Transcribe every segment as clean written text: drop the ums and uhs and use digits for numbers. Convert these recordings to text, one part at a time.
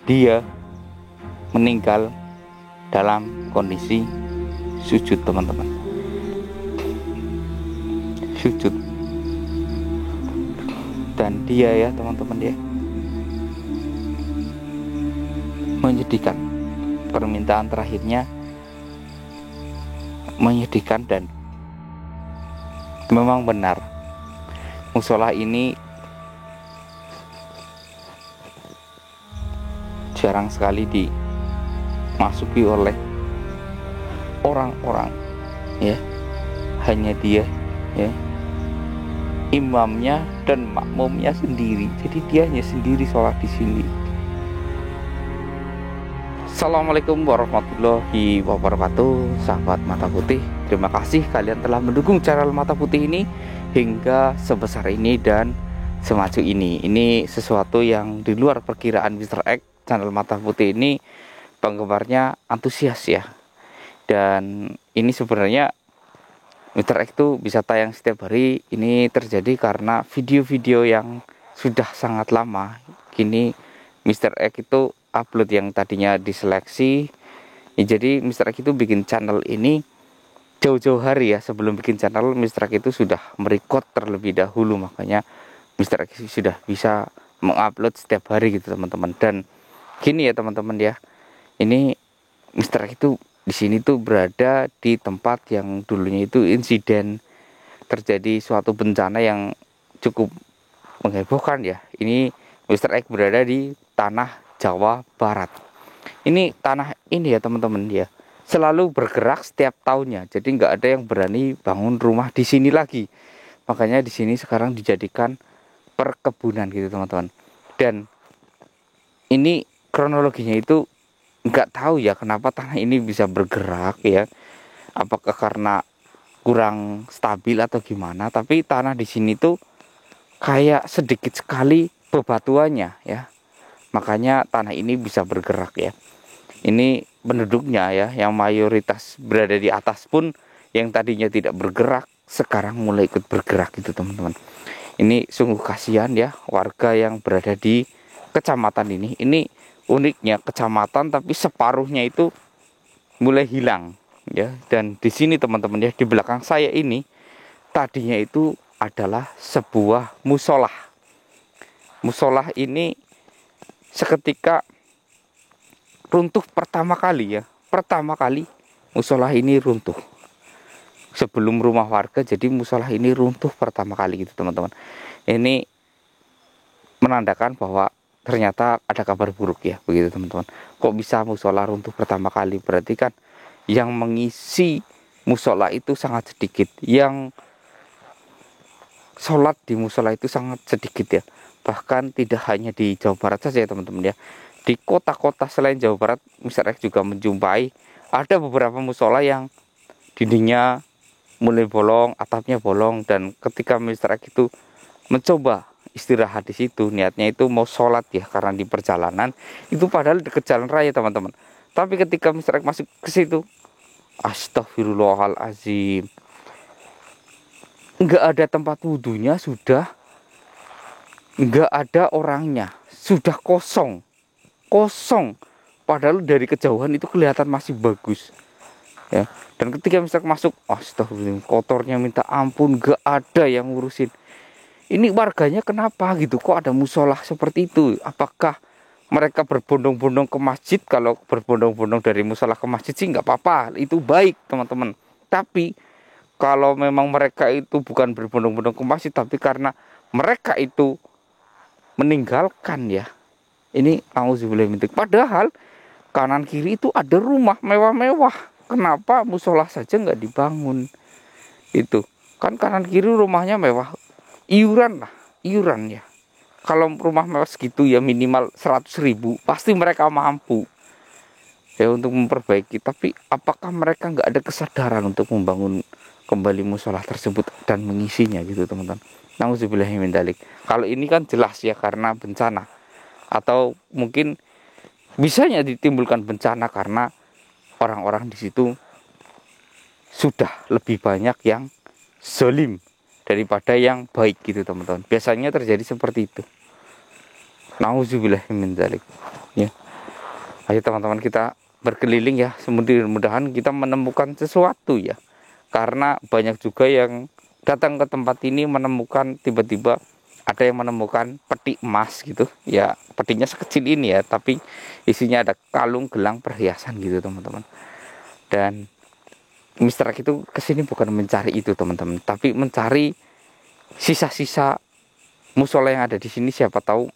dia meninggal dalam kondisi sujud, teman-teman. Sujud. Dan dia ya teman-teman ya, menyedihkan. Permintaan terakhirnya menyedihkan, dan memang benar musola ini jarang sekali dimasuki oleh orang-orang ya. Hanya dia ya, imamnya dan makmumnya sendiri. Jadi dia hanya sendiri sholat di sini. Assalamualaikum warahmatullahi wabarakatuh, sahabat Mata Putih. Terima kasih kalian telah mendukung channel Mata Putih ini hingga sebesar ini dan semaju ini. Ini sesuatu yang di luar perkiraan Mr. X. Channel Mata Putih ini penggemarnya antusias ya. Dan ini sebenarnya Mr. X itu bisa tayang setiap hari. Ini terjadi karena video-video yang sudah sangat lama kini Mr. X itu upload yang tadinya diseleksi ya. Jadi Mr. X itu bikin channel ini jauh-jauh hari ya. Sebelum bikin channel, Mr. X itu sudah merecord terlebih dahulu. Makanya Mr. X sudah bisa mengupload setiap hari gitu teman-teman. Dan gini ya teman-teman ya, ini Mr. X itu di sini tuh berada di tempat yang dulunya itu insiden terjadi suatu bencana yang cukup menghebohkan ya. Ini Mr. X berada di tanah Jawa Barat. Ini tanah ini ya teman-teman ya, selalu bergerak setiap tahunnya. Jadi nggak ada yang berani bangun rumah di sini lagi. Makanya di sini sekarang dijadikan perkebunan gitu teman-teman. Dan ini kronologinya itu nggak tahu ya kenapa tanah ini bisa bergerak ya. Apakah karena kurang stabil atau gimana? Tapi tanah di sini tuh kayak sedikit sekali bebatuannya ya. Makanya tanah ini bisa bergerak ya. Ini penduduknya ya, yang mayoritas berada di atas pun yang tadinya tidak bergerak sekarang mulai ikut bergerak gitu teman-teman. Ini sungguh kasihan ya warga yang berada di kecamatan ini. Ini uniknya kecamatan tapi separuhnya itu mulai hilang ya. Dan di sini teman-teman ya, di belakang saya ini tadinya itu adalah sebuah musola. Musola ini seketika runtuh pertama kali ya. Pertama kali musola ini runtuh sebelum rumah warga. Jadi musola ini runtuh pertama kali gitu teman-teman. Ini menandakan bahwa ternyata ada kabar buruk ya begitu teman-teman. Kok bisa musola runtuh pertama kali? Berarti kan yang mengisi musola itu sangat sedikit. Yang sholat di musola itu sangat sedikit ya. Bahkan tidak hanya di Jawa Barat saja ya teman-teman ya. Di kota-kota selain Jawa Barat, Mr. X juga menjumpai ada beberapa musola yang dindingnya mulai bolong, atapnya bolong. Dan ketika Mr. X itu mencoba istirahat di situ, niatnya itu mau sholat ya karena di perjalanan itu padahal dekat jalan raya teman-teman. Tapi ketika Mr. X masuk ke situ, astagfirullahalazim, nggak ada tempat wudhunya, sudah nggak ada orangnya, sudah kosong. Padahal dari kejauhan itu kelihatan masih bagus ya. Dan ketika Mr. masuk, astagfirullah, kotornya minta ampun, nggak ada yang ngurusin. Ini warganya kenapa gitu, kok ada musola seperti itu? Apakah mereka berbondong-bondong ke masjid? Kalau berbondong-bondong dari musola ke masjid sih nggak apa-apa, itu baik teman-teman. Tapi kalau memang mereka itu bukan berbondong-bondong ke masjid, tapi karena mereka itu meninggalkan ya, ini auzubillah min dzalik. Padahal kanan kiri itu ada rumah mewah-mewah. Kenapa musola saja nggak dibangun? Itu kan kanan kiri rumahnya mewah, iuran lah, iuran ya. Kalau rumah mewah segitu ya minimal 100.000, pasti mereka mampu ya untuk memperbaiki. Tapi apakah mereka nggak ada kesadaran untuk membangun kembali musola tersebut dan mengisinya gitu teman-teman? Nauzubillahi min dzalik. Kalau ini kan jelas ya karena bencana, atau mungkin bisanya ditimbulkan bencana karena orang-orang di situ sudah lebih banyak yang zalim daripada yang baik gitu teman-teman. Biasanya terjadi seperti itu. Nauzubillahi min dzalik. Ya. Ayo teman-teman, kita berkeliling ya, mudah-mudahan kita menemukan sesuatu ya. Karena banyak juga yang datang ke tempat ini menemukan tiba-tiba ada yang menemukan peti emas gitu ya, petinya sekecil ini ya, tapi isinya ada kalung, gelang, perhiasan gitu teman-teman. Dan Mister X itu kesini bukan mencari itu teman-teman, tapi mencari sisa-sisa musola yang ada di sini, siapa tahu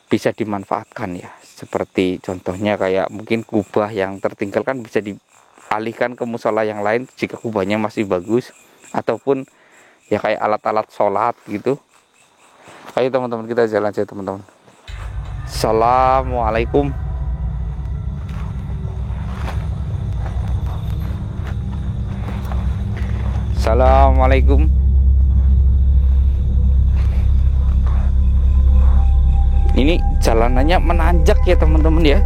bisa dimanfaatkan ya. Seperti contohnya kayak mungkin kubah yang tertinggal kan bisa dialihkan ke musola yang lain jika kubahnya masih bagus, ataupun ya kayak alat-alat sholat gitu. Ayo teman-teman, kita jalan aja teman-teman. Assalamualaikum. Assalamualaikum. Ini jalanannya menanjak ya teman-teman ya.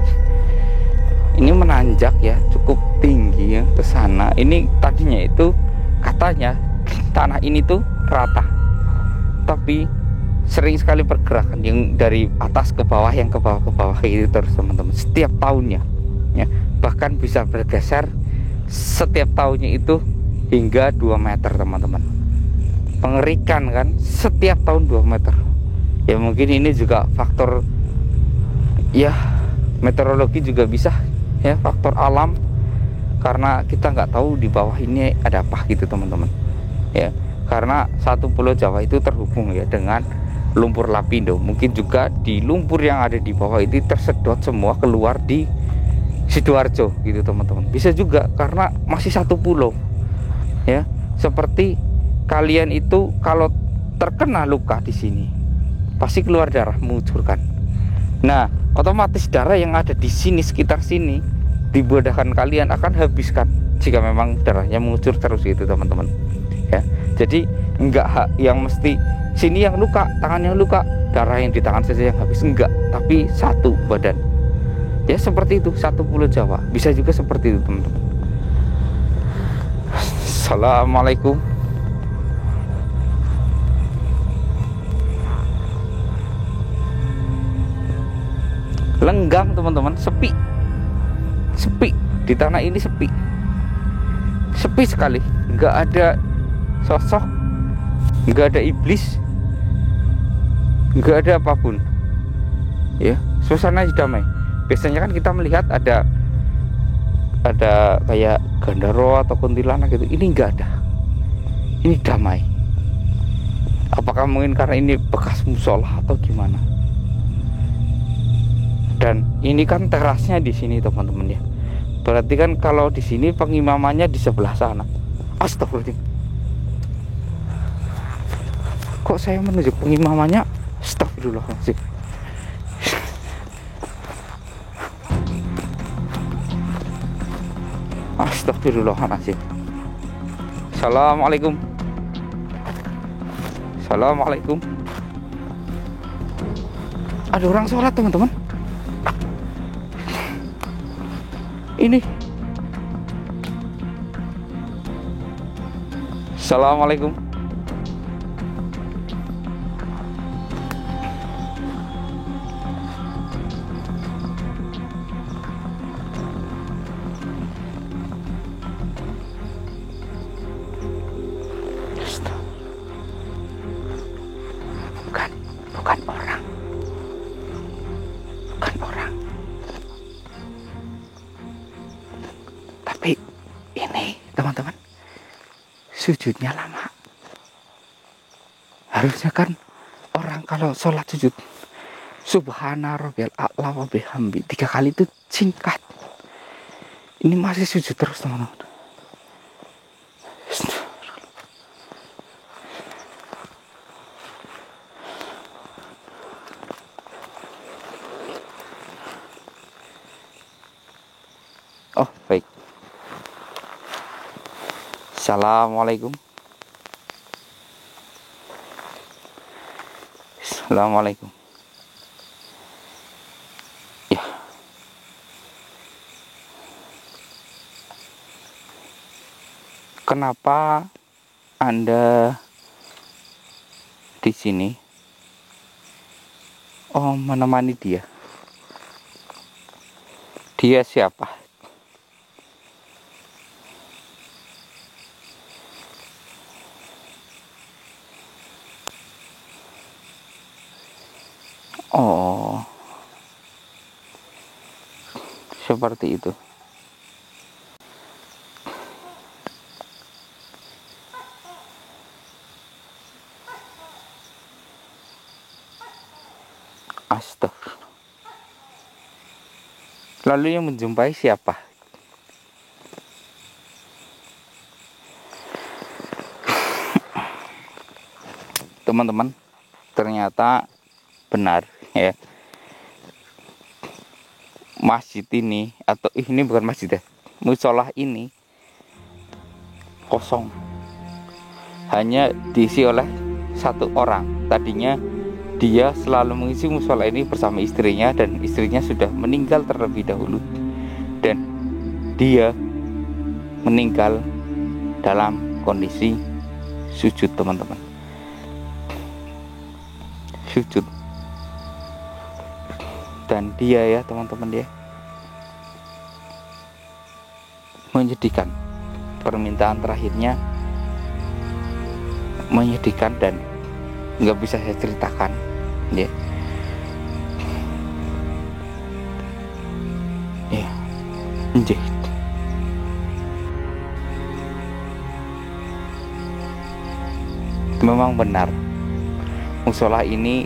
Ini menanjak ya, cukup tinggi ya ke sana. Ini tadinya itu katanya tanah ini tuh rata, tapi sering sekali pergerakan yang dari atas ke bawah, yang ke bawah ke bawah itu terus teman-teman. Setiap tahunnya ya, bahkan bisa bergeser setiap tahunnya itu hingga 2 meter teman-teman. Mengerikan kan, setiap tahun 2 meter. Ya mungkin ini juga faktor ya meteorologi juga bisa ya, faktor alam, karena kita nggak tahu di bawah ini ada apa gitu teman-teman ya. Karena satu pulau Jawa itu terhubung ya dengan lumpur lapindo, mungkin juga di lumpur yang ada di bawah itu tersedot semua keluar di Sidoarjo gitu teman-teman. Bisa juga karena masih satu pulau ya, seperti kalian itu kalau terkena luka di sini pasti keluar darah mengucurkan. Nah, otomatis darah yang ada di sini, sekitar sini, di badan kalian akan habiskan jika memang darahnya mengucur terus gitu teman-teman ya. Jadi enggak yang mesti sini yang luka, tangan yang luka, darah yang di tangan saja yang habis, enggak, tapi satu badan ya. Seperti itu, satu pulau Jawa bisa juga seperti itu teman-teman. Assalamualaikum. Lenggang teman-teman, sepi di tanah ini, sepi sekali, nggak ada sosok, nggak ada iblis, nggak ada apapun ya. Suasana damai. Biasanya kan kita melihat ada kayak gandaro atau kuntilanak gitu, ini nggak ada, ini damai. Apakah mungkin karena ini bekas musola atau gimana? Dan ini kan terasnya di sini teman-teman ya. Berarti kan kalau di sini pengimamannya di sebelah sana. Astagfirullahaladzim. Kok saya menuju pengimamannya? Astagfirullahaladzim. Astagfirullahaladzim. Assalamualaikum. Assalamualaikum. Ada orang sholat teman-teman. Ini. Assalamualaikum. Bukan orang. Bukan orang. Tapi ini teman-teman, sujudnya lama. Harusnya kan orang kalau sholat sujud Subhana Rabbiyal A'la wa bihamdi 3 kali itu singkat. Ini masih sujud terus teman-teman. Oh baik. Assalamualaikum. Assalamualaikum. Ya. Kenapa Anda di sini? Oh, menemani dia. Dia siapa? Oh, seperti itu. Astagfirullah. Lalu yang menjumpai siapa? Teman-teman, ternyata benar ya. Masjid ini, atau ini bukan masjid ya, musola ini kosong, hanya diisi oleh satu orang. Tadinya dia selalu mengisi musola ini bersama istrinya, dan istrinya sudah meninggal terlebih dahulu, dan dia meninggal dalam kondisi sujud, teman-teman. Sujud. Dan dia ya teman-teman, dia menyedihkan. Permintaan terakhirnya menyedihkan dan nggak bisa saya ceritakan ya. Ya, anjir. Memang benar, musola ini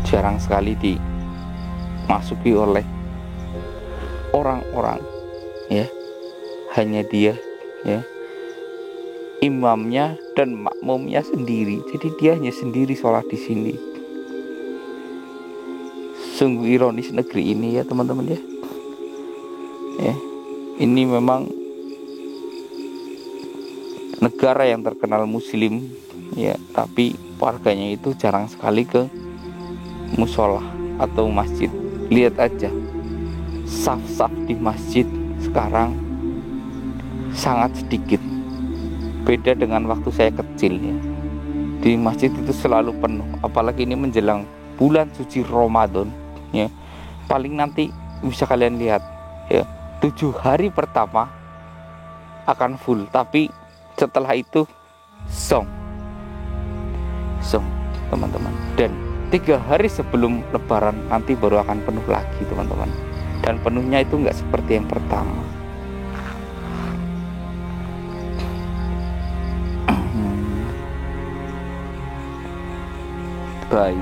jarang sekali dimasuki oleh orang-orang ya. Hanya dia ya, imamnya dan makmumnya sendiri. Jadi dia hanya sendiri sholat di sini. Sungguh ironis negeri ini ya teman-teman ya. Ya, ini memang negara yang terkenal muslim ya, tapi warganya itu jarang sekali ke musola atau masjid. Lihat aja, saf-saf di masjid sekarang sangat sedikit. Beda dengan waktu saya kecil ya. Di masjid itu selalu penuh, apalagi ini menjelang bulan suci Ramadan ya. Paling nanti bisa kalian lihat ya, 7 hari pertama akan full, tapi setelah itu song teman-teman. Dan 3 hari sebelum lebaran nanti baru akan penuh lagi teman-teman. Dan penuhnya itu nggak seperti yang pertama. Baik.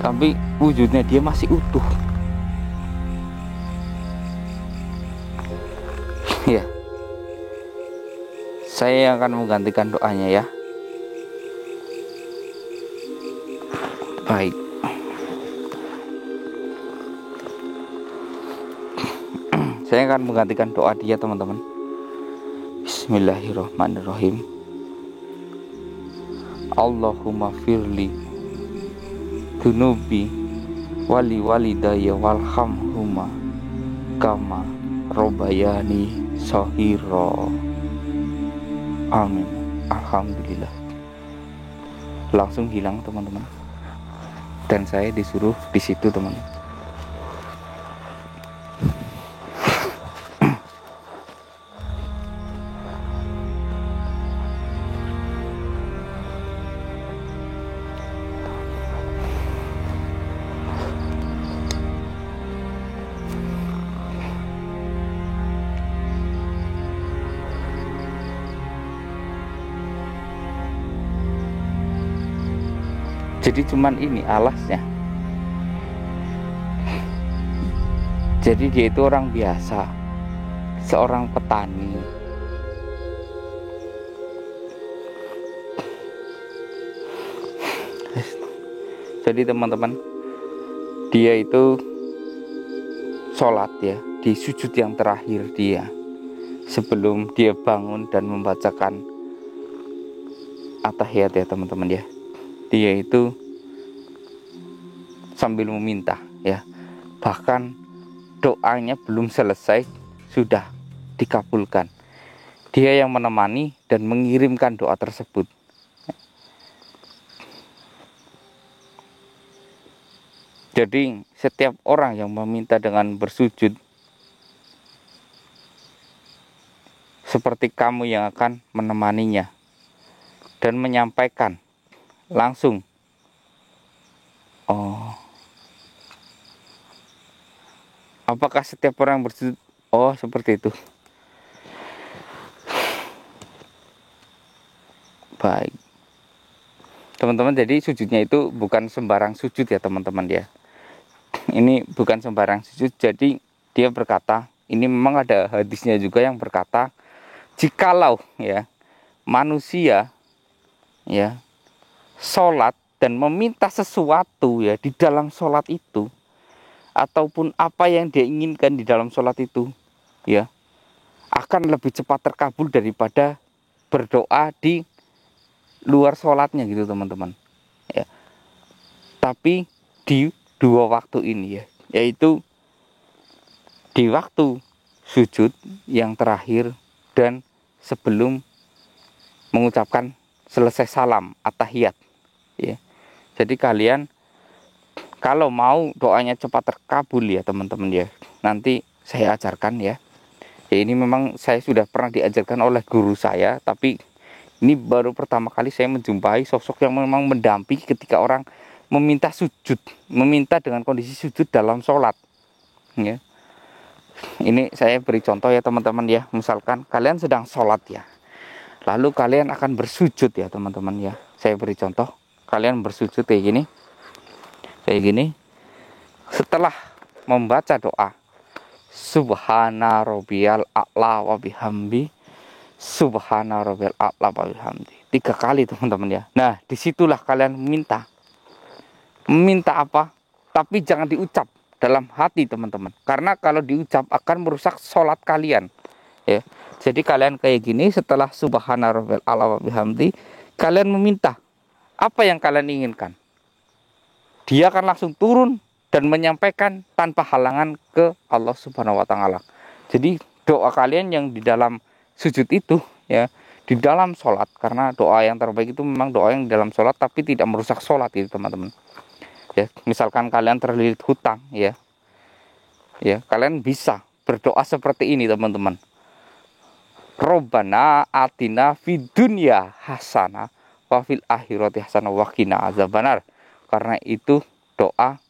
Tapi wujudnya dia masih utuh. Ya. Saya akan menggantikan doanya ya. Baik. Saya akan menggantikan doa dia teman-teman. Bismillahirrahmanirrahim. Allahumma firli dunubi wali walidaya walhamhuma kama robayani sohiro. Amin. Alhamdulillah. Langsung hilang teman-teman. Dan saya disuruh di situ teman. Jadi cuman ini alasnya. Jadi dia itu orang biasa, seorang petani. Jadi teman-teman, dia itu sholat ya, di sujud yang terakhir dia, sebelum dia bangun dan membacakan at-tahiyat ya teman-teman ya. Dia itu sambil meminta ya, bahkan doanya belum selesai sudah dikabulkan. Dia yang menemani dan mengirimkan doa tersebut Jadi setiap orang yang meminta dengan bersujud, seperti kamu yang akan menemaninya dan menyampaikan langsung. Oh, apakah setiap orang bersujud? Oh, seperti itu. Baik. Teman-teman, jadi sujudnya itu bukan sembarang sujud ya teman-teman ya. Ini bukan sembarang sujud. Jadi dia berkata, ini memang ada hadisnya juga yang berkata, jikalau ya manusia ya sholat dan meminta sesuatu ya di dalam sholat itu, ataupun apa yang dia inginkan di dalam sholat itu ya, akan lebih cepat terkabul daripada berdoa di luar sholatnya gitu teman-teman ya. Tapi di dua waktu ini ya, yaitu di waktu sujud yang terakhir dan sebelum mengucapkan selesai salam at-tahiyat ya. Jadi kalian kalau mau doanya cepat terkabul ya teman-teman ya, nanti saya ajarkan ya. Ya ini memang saya sudah pernah diajarkan oleh guru saya, tapi ini baru pertama kali saya menjumpai sosok yang memang mendampingi ketika orang meminta sujud, meminta dengan kondisi sujud dalam sholat ya. Ini saya beri contoh ya teman-teman ya. Misalkan kalian sedang sholat ya, lalu kalian akan bersujud ya teman-teman ya. Saya beri contoh, kalian bersujud kayak gini. Setelah membaca doa Subhana rabbiyal a'la wa bihamdi, Subhana rabbiyal a'la wa bihamdi, 3 kali teman-teman ya. Nah disitulah kalian meminta apa, tapi jangan diucap dalam hati teman-teman, karena kalau diucap akan merusak sholat kalian ya. Jadi kalian kayak gini, setelah Subhana rabbiyal a'la wa bihamdi, kalian meminta apa yang kalian inginkan, dia akan langsung turun dan menyampaikan tanpa halangan ke Allah Subhanahu wa taala. Jadi doa kalian yang di dalam sujud itu ya, di dalam sholat, karena doa yang terbaik itu memang doa yang di dalam sholat tapi tidak merusak sholat itu teman-teman ya. Misalkan kalian terlilit hutang ya, kalian bisa berdoa seperti ini teman-teman. Robbana atina fid dunya hasanah wa fil akhirati hasanah wa qina azabannar. Karena itu doa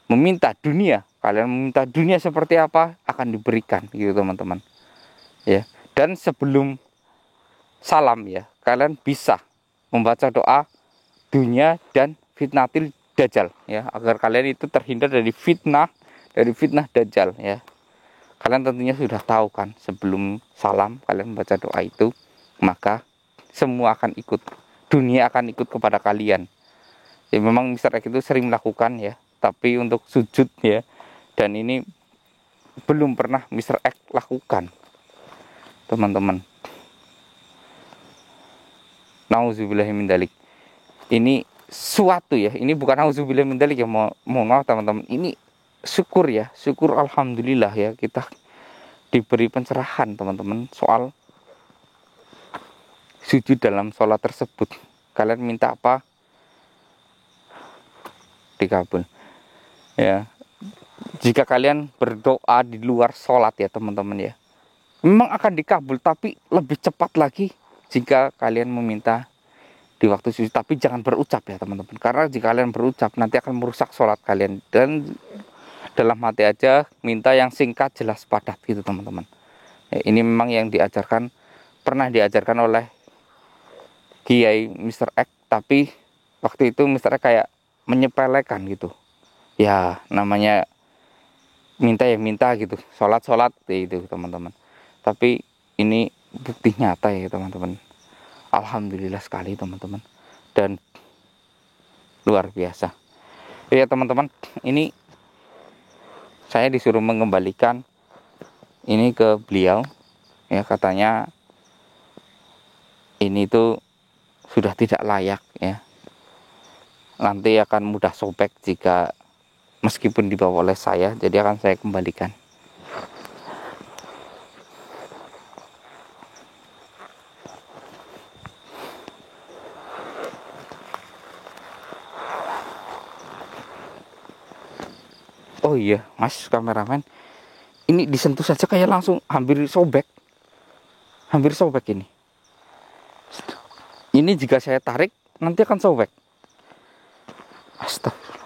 meminta dunia, kalian meminta dunia seperti apa akan diberikan gitu teman-teman ya. Dan sebelum salam ya, kalian bisa membaca doa dunia dan fitnatil dajjal ya, agar kalian itu terhindar dari fitnah dajjal ya. Kalian tentunya sudah tahu kan, sebelum salam kalian membaca doa itu, maka semua akan ikut, dunia akan ikut kepada kalian ya. Memang Mr. X itu sering melakukan ya, tapi untuk sujud ya, dan ini belum pernah Mr. X lakukan teman-teman. Nauzubillahi min dzalik. Ini suatu ya, ini bukan nauzubillahi min dzalik ya, mohon maaf teman-teman. Ini syukur ya, syukur alhamdulillah ya, kita diberi pencerahan teman-teman soal sujud dalam sholat tersebut. Kalian minta apa dikabul ya. Jika kalian berdoa di luar sholat ya teman-teman ya, memang akan dikabul, tapi lebih cepat lagi jika kalian meminta di waktu sujud. Tapi jangan berucap ya teman-teman, karena jika kalian berucap nanti akan merusak sholat kalian. Dan dalam hati aja minta yang singkat, jelas, padat gitu teman-teman ya. Ini memang yang diajarkan, pernah diajarkan oleh Kiai Mr. X, tapi waktu itu Mr. X kayak menyepelekan gitu ya, namanya minta ya minta gitu, sholat itu teman-teman. Tapi ini bukti nyata ya teman-teman, alhamdulillah sekali teman-teman, dan luar biasa ya teman-teman. Ini saya disuruh mengembalikan ini ke beliau ya, katanya ini tuh sudah tidak layak ya, nanti akan mudah sobek jika meskipun dibawa oleh saya, jadi akan saya kembalikan. Oh iya mas kameramen, ini disentuh saja kayak langsung hampir sobek ini. Ini jika saya tarik nanti akan sobek. Astaga.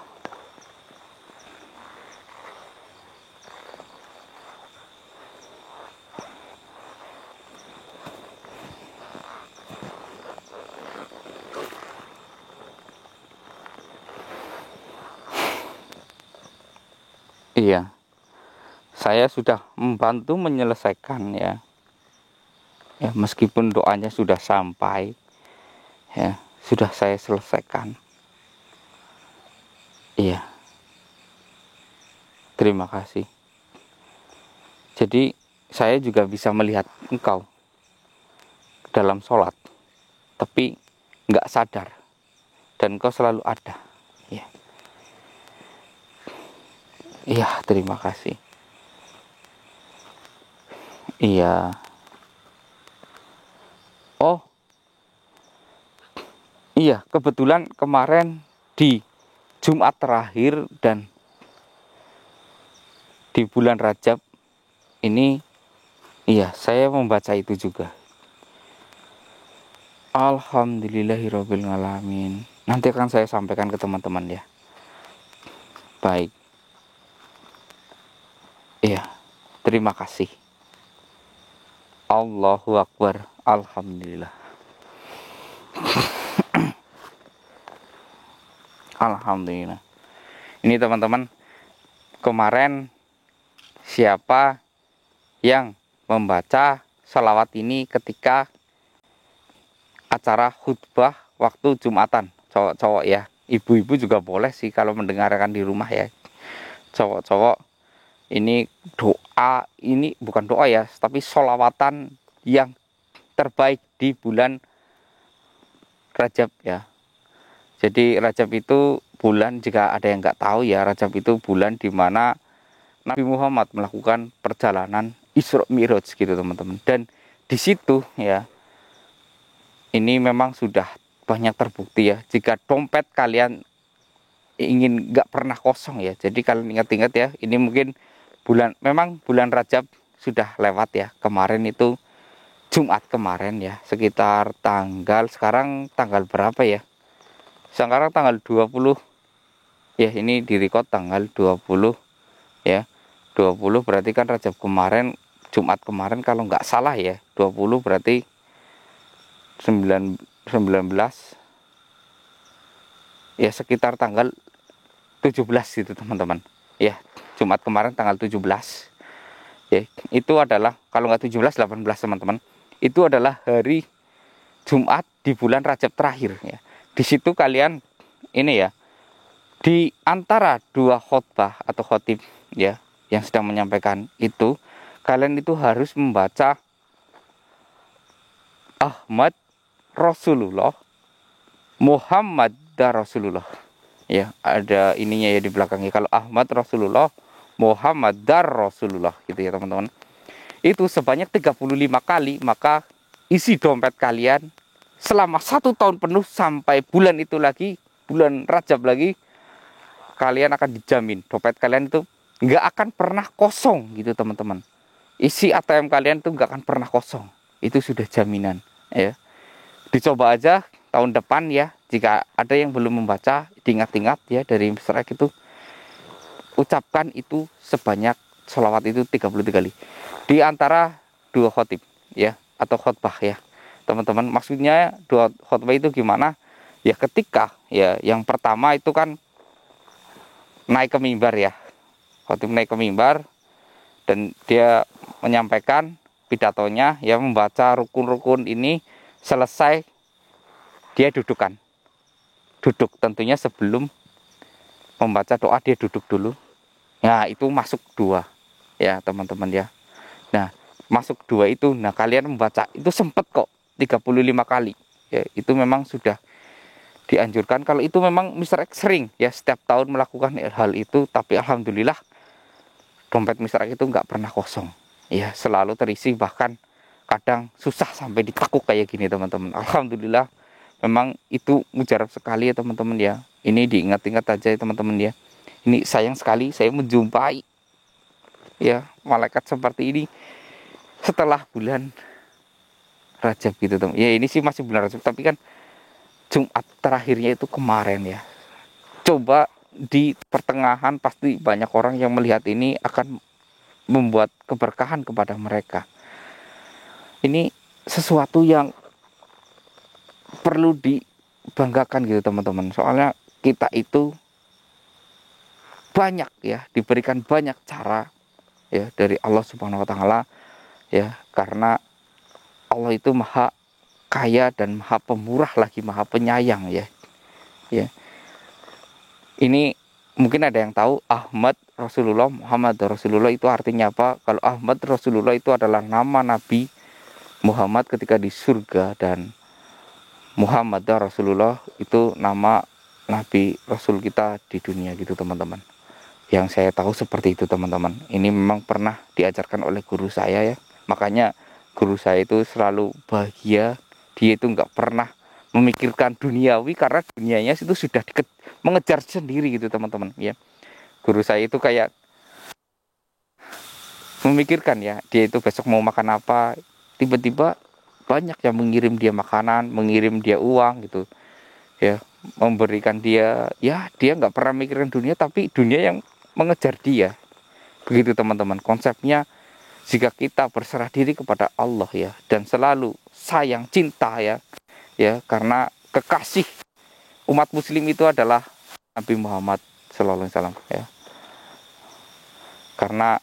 Iya, saya sudah membantu menyelesaikan ya. Ya, meskipun doanya sudah sampai, ya, sudah saya selesaikan. Iya, terima kasih. Jadi, saya juga bisa melihat engkau dalam sholat, tapi nggak sadar, dan engkau selalu ada. Ya. Iya, terima kasih. Iya. Oh, iya, kebetulan kemarin di Jumat terakhir dan di bulan Rajab ini, iya, saya membaca itu juga. Alhamdulillahirabbil alamin. Nanti akan saya sampaikan ke teman-teman ya. Baik. Iya, terima kasih. Allahu Akbar. Alhamdulillah. Alhamdulillah. Ini teman-teman, kemarin siapa yang membaca sholawat ini ketika acara khutbah waktu Jumatan? Cowok-cowok ya. Ibu-ibu juga boleh sih kalau mendengarkan di rumah ya. Cowok-cowok, ini doa, ini bukan doa ya, tapi sholawatan yang terbaik di bulan Rajab ya. Jadi Rajab itu bulan, jika ada yang nggak tahu ya, Rajab itu bulan di mana Nabi Muhammad melakukan perjalanan Isra Mi'raj gitu teman-teman. Dan di situ ya, ini memang sudah banyak terbukti ya, jika dompet kalian ingin nggak pernah kosong ya. Jadi kalian ingat-ingat ya, ini mungkin memang bulan Rajab sudah lewat ya. Kemarin itu Jumat kemarin ya, sekitar sekarang tanggal berapa ya? Sekarang tanggal 20 ya, ini direcord tanggal 20 ya. 20 berarti kan Rajab kemarin, Jumat kemarin kalau nggak salah ya, 20 berarti 19 ya, sekitar tanggal 17 gitu teman-teman ya. Jumat kemarin tanggal 17 ya, itu adalah kalau nggak 17 18 teman-teman, itu adalah hari Jumat di bulan Rajab terakhir ya. Di situ kalian ini ya, di antara dua khotbah atau khotib ya yang sedang menyampaikan itu, kalian itu harus membaca Ahmad Rasulullah, Muhammad Rasulullah ya, ada ininya ya di belakangnya. Kalau Ahmad Rasulullah, Muhammad Rasulullah gitu ya teman-teman. Itu sebanyak 35 kali, maka isi dompet kalian selama 1 tahun penuh sampai bulan itu lagi, bulan Rajab lagi, kalian akan dijamin dompet kalian itu nggak akan pernah kosong gitu teman-teman. Isi ATM kalian itu nggak akan pernah kosong, itu sudah jaminan ya. Dicoba aja tahun depan ya, jika ada yang belum membaca, diingat-ingat ya, dari Mr. X itu ucapkan itu sebanyak sholawat itu 33 kali di antara dua khotib ya, atau khotbah ya teman-teman. Maksudnya dua khotbah itu gimana ya, ketika ya yang pertama itu kan naik ke mimbar ya, khotib naik ke mimbar dan dia menyampaikan pidatonya ya, membaca rukun-rukun ini selesai, dia duduk tentunya sebelum membaca doa dia duduk dulu. Nah itu masuk dua ya teman-teman ya. Nah masuk dua itu, nah kalian membaca itu sempet kok 35 kali ya, itu memang sudah dianjurkan. Kalau itu memang Mr. X sering ya setiap tahun melakukan hal itu, tapi alhamdulillah dompet Mr. X itu nggak pernah kosong ya, selalu terisi, bahkan kadang susah sampai ditakuk kayak gini teman-teman. Alhamdulillah memang itu mujarab sekali ya teman-teman ya. Ini diingat-ingat aja ya teman-teman ya. Ini sayang sekali saya menjumpai ya malaikat seperti ini setelah bulan Rajab gitu teman. Ya ini sih masih bulan Rajab, tapi kan Jumat terakhirnya itu kemarin ya. Coba di pertengahan pasti banyak orang yang melihat ini akan membuat keberkahan kepada mereka. Ini sesuatu yang perlu dibanggakan gitu teman-teman. Soalnya kita itu banyak ya, diberikan banyak cara ya dari Allah Subhanahu wa taala ya, karena Allah itu maha kaya dan maha pemurah lagi maha penyayang ya. Ya. Ini mungkin ada yang tahu Ahmad Rasulullah, Muhammad Rasulullah itu artinya apa? Kalau Ahmad Rasulullah itu adalah nama Nabi Muhammad ketika di surga, dan Muhammad Rasulullah itu nama Nabi Rasul kita di dunia gitu teman-teman. Yang saya tahu seperti itu teman-teman. Ini memang pernah diajarkan oleh guru saya ya. Makanya guru saya itu selalu bahagia. Dia itu nggak pernah memikirkan duniawi karena dunianya itu sudah mengejar sendiri gitu teman-teman ya. Guru saya itu kayak memikirkan ya, dia itu besok mau makan apa. Tiba-tiba banyak yang mengirim dia makanan, mengirim dia uang gitu ya, memberikan dia ya, dia nggak pernah mikirkan dunia tapi dunia yang mengejar dia. Begitu teman-teman konsepnya. Jika kita berserah diri kepada Allah ya, dan selalu sayang cinta ya, karena kekasih umat muslim itu adalah Nabi Muhammad sallallahu alaihi wasallam ya, karena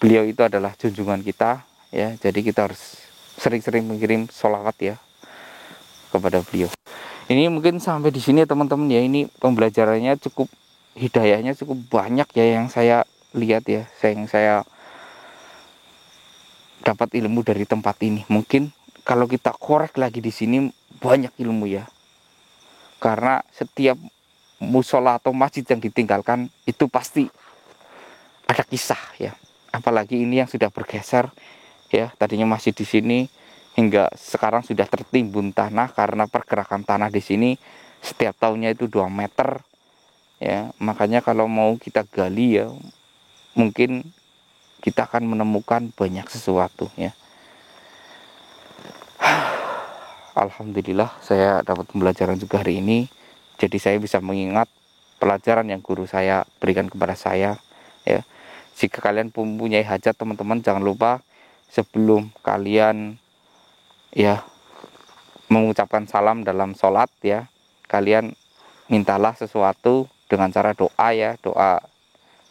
beliau itu adalah junjungan kita ya, jadi kita harus sering-sering mengirim sholawat ya kepada beliau. Ini mungkin sampai di sini ya teman-teman ya. Ini pembelajarannya cukup, hidayahnya cukup banyak ya yang saya lihat ya, yang saya dapat ilmu dari tempat ini. Mungkin kalau kita korek lagi di sini banyak ilmu ya, karena setiap musola atau masjid yang ditinggalkan itu pasti ada kisah ya. Apalagi ini yang sudah bergeser ya, tadinya masih di sini hingga sekarang sudah tertimbun tanah karena pergerakan tanah di sini setiap tahunnya itu 2 meter ya. Makanya kalau mau kita gali ya, mungkin kita akan menemukan banyak sesuatu ya. Alhamdulillah saya dapat pembelajaran juga hari ini. Jadi saya bisa mengingat pelajaran yang guru saya berikan kepada saya ya. Jika kalian mempunyai hajat teman-teman, jangan lupa sebelum kalian ya mengucapkan salam dalam sholat ya, kalian mintalah sesuatu dengan cara doa ya. Doa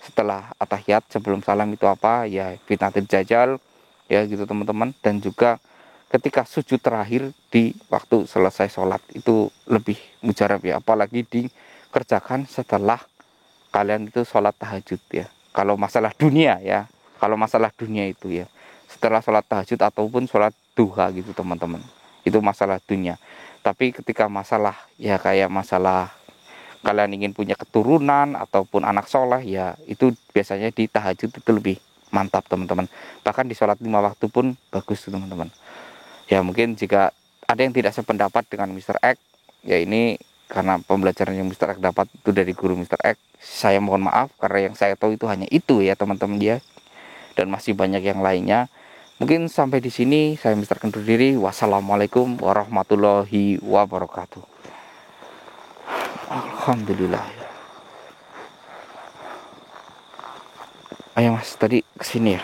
setelah atahiyat sebelum salam itu apa ya, fitnatul jajal ya gitu teman-teman. Dan juga ketika sujud terakhir di waktu selesai sholat itu lebih mujarab ya, apalagi dikerjakan setelah kalian itu sholat tahajud ya. Kalau masalah dunia ya, kalau masalah dunia itu ya setelah sholat tahajud ataupun sholat duha gitu teman-teman, itu masalah dunia. Tapi ketika masalah ya kayak masalah kalian ingin punya keturunan ataupun anak soleh ya, itu biasanya di tahajud itu lebih mantap teman-teman. Bahkan di sholat 5 waktu pun bagus teman-teman ya. Mungkin jika ada yang tidak sependapat dengan Mr. X ya, ini karena pembelajaran yang Mr. X dapat itu dari guru Mr. X, saya mohon maaf karena yang saya tahu itu hanya itu ya teman-teman ya, dan masih banyak yang lainnya. Mungkin sampai di sini saya Mr. X undur diri. Wassalamualaikum warahmatullahi wabarakatuh. Alhamdulillah. Ayo mas, tadi kesini ya.